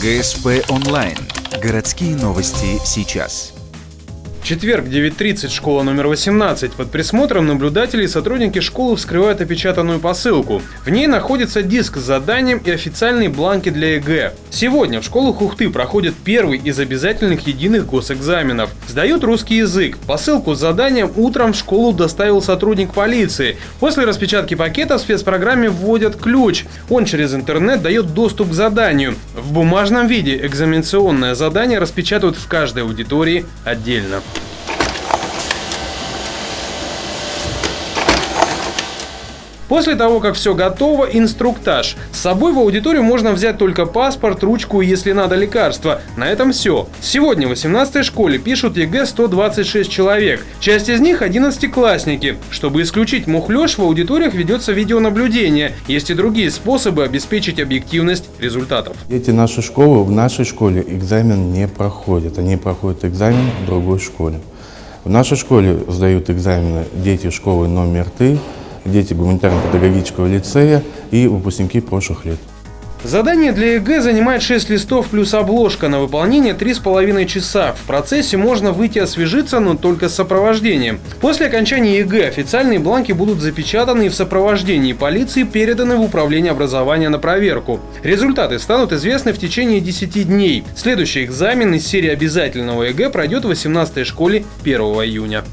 ГСП онлайн. Городские новости сейчас. Четверг, 9:30, школа номер 18. Под присмотром наблюдателей сотрудники школы вскрывают опечатанную посылку. В ней находится диск с заданием и официальные бланки для ЕГЭ. Сегодня в школах Ухты проходит первый из обязательных единых госэкзаменов. Сдают русский язык. Посылку с заданием утром в школу доставил сотрудник полиции. После распечатки пакета в спецпрограмме вводят ключ. Он через интернет дает доступ к заданию. В бумажном виде экзаменационное задание распечатывают в каждой аудитории отдельно. После того, как все готово, инструктаж. С собой в аудиторию можно взять только паспорт, ручку и, если надо, лекарства. На этом все. Сегодня в 18-й школе пишут ЕГЭ 126 человек. Часть из них 11-классники. Чтобы исключить мухлёж, в аудиториях ведется видеонаблюдение. Есть и другие способы обеспечить объективность результатов. Дети нашей школы в нашей школе экзамен не проходят. Они проходят экзамен в другой школе. В нашей школе сдают экзамены дети школы номер 3, дети гуманитарно-педагогического лицея и выпускники прошлых лет. Задание для ЕГЭ занимает 6 листов плюс обложка. На выполнение 3,5 часа. В процессе можно выйти освежиться, но только с сопровождением. После окончания ЕГЭ официальные бланки будут запечатаны и в сопровождении полиции переданы в управление образования на проверку. Результаты станут известны в течение 10 дней. Следующий экзамен из серии обязательного ЕГЭ пройдет в 18-й школе 1 июня.